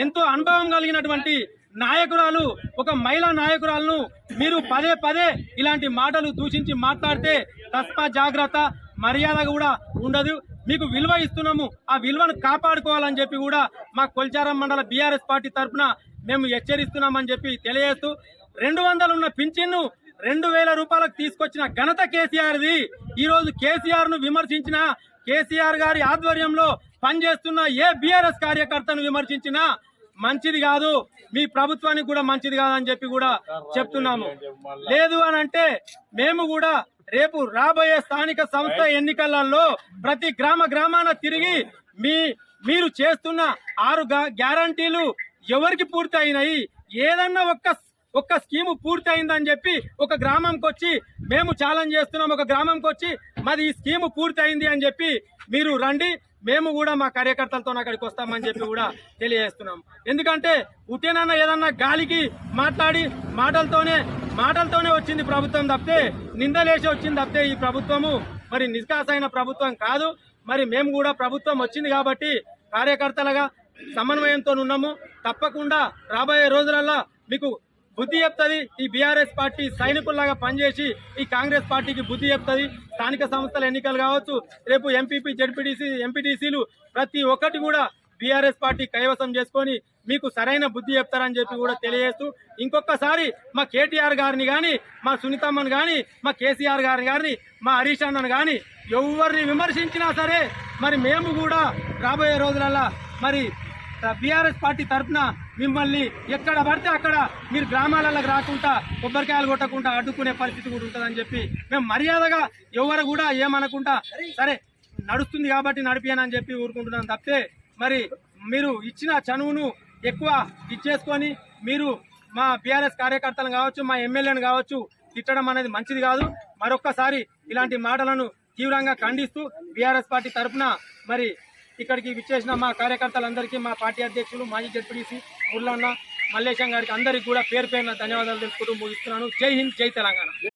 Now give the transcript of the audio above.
ఎంతో అనుభవం కలిగినటువంటి నాయకురాలు, ఒక మహిళా నాయకురాలను మీరు పదే పదే ఇలాంటి మాటలు దూషించి మాట్లాడితే తస్మా జాగ్రత్త, మర్యాద కూడా ఉండదు. మీకు విలువ ఇస్తున్నాము, ఆ విలువను కాపాడుకోవాలని చెప్పి కూడా మా కొల్చారం మండల బీఆర్ఎస్ పార్టీ తరఫున మేము హెచ్చరిస్తున్నామని చెప్పి తెలియజేస్తూ 200 ఉన్న పింఛన్ను 2000 రూపాయలకు తీసుకొచ్చిన ఘనత కేసీఆర్ది. ఈ రోజు కేసీఆర్ ను విమర్శించిన, కేసీఆర్ గారి ఆధ్వర్యంలో పనిచేస్తున్న ఏ బీఆర్ఎస్ కార్యకర్తను విమర్శించినా మంచిది కాదు, మీ ప్రభుత్వానికి కూడా మంచిది కాదని చెప్పి కూడా చెప్తున్నాము. లేదు అని అంటే మేము కూడా రేపు రాబోయే స్థానిక సంస్థ ఎన్నికలలో ప్రతి గ్రామాన తిరిగి మీరు చేస్తున్న 6 గ్యారంటీలు ఎవరికి పూర్తి అయినాయి, ఏదన్నా ఒక్క స్కీము పూర్తి అయిందని చెప్పి ఒక గ్రామంకి వచ్చి మేము ఛాలెంజ్ చేస్తున్నాం, ఒక గ్రామంకి వచ్చి మాది ఈ స్కీము పూర్తి అయింది అని చెప్పి మీరు రండి, మేము కూడా మా కార్యకర్తలతో అక్కడికి వస్తామని చెప్పి కూడా తెలియజేస్తున్నాం. ఎందుకంటే ఉట్టేనన్నా ఏదన్నా గాలికి మాట్లాడి మాటలతోనే వచ్చింది ప్రభుత్వం తప్పితే, నిందలేసి వచ్చింది తప్పితే ఈ ప్రభుత్వము మరి నిష్కాసైన ప్రభుత్వం కాదు. మరి మేము కూడా ప్రభుత్వం వచ్చింది కాబట్టి కార్యకర్తలుగా సమన్వయంతో ఉన్నాము. తప్పకుండా రాబోయే రోజులలో మీకు బుద్ధి చెప్తుంది. ఈ బీఆర్ఎస్ పార్టీ సైనికుల్లాగా పనిచేసి ఈ కాంగ్రెస్ పార్టీకి బుద్ధి చెప్తుంది. స్థానిక సంస్థల ఎన్నికలు కావచ్చు, రేపు ఎంపీపీ, జెడ్పీటీసీ, ఎంపీటీసీలు ప్రతి ఒక్కటి కూడా బీఆర్ఎస్ పార్టీ కైవసం చేసుకొని మీకు సరైన బుద్ధి చెప్తారని చెప్పి కూడా తెలియజేస్తూ, ఇంకొకసారి మా కేటీఆర్ గారిని కానీ, మా సునీతమ్మను కానీ, మా కేసీఆర్ గారిని కానీ, మా హరీష్ అన్నను కానీ ఎవరిని విమర్శించినా సరే మరి మేము కూడా రాబోయే రోజులలో మరి బీఆర్ఎస్ పార్టీ తరఫున మిమ్మల్ని ఎక్కడ పడితే అక్కడ మీరు గ్రామాలకు రాకుండా కొబ్బరికాయలు కొట్టకుండా అడ్డుకునే పరిస్థితి కూడా ఉంటుందని చెప్పి మేము మర్యాదగా ఎవరు కూడా ఏమనకుండా సరే నడుస్తుంది కాబట్టి నడిపానని చెప్పి ఊరుకుంటున్నాం తప్పితే మరి మీరు ఇచ్చిన చనువును ఎక్కువ ఇచ్చేసుకొని మీరు మా బీఆర్ఎస్ కార్యకర్తలను కావచ్చు, మా ఎమ్మెల్యేను కావచ్చు తిట్టడం అనేది మంచిది కాదు. మరొక్కసారి ఇలాంటి మాటలను తీవ్రంగా ఖండిస్తూ బీఆర్ఎస్ పార్టీ తరఫున మరి ఇక్కడికి విచ్చేసిన మా కార్యకర్తలందరికీ, మా పార్టీ అధ్యక్షులు మాజీ జెడ్పీటీసీ ముల్లన్న, మల్లేశం గారికి అందరికీ కూడా పేరు పేరున ధన్యవాదాలు తెలుపుతూ ముగిస్తున్నాను. జై హింద్, జై తెలంగాణ.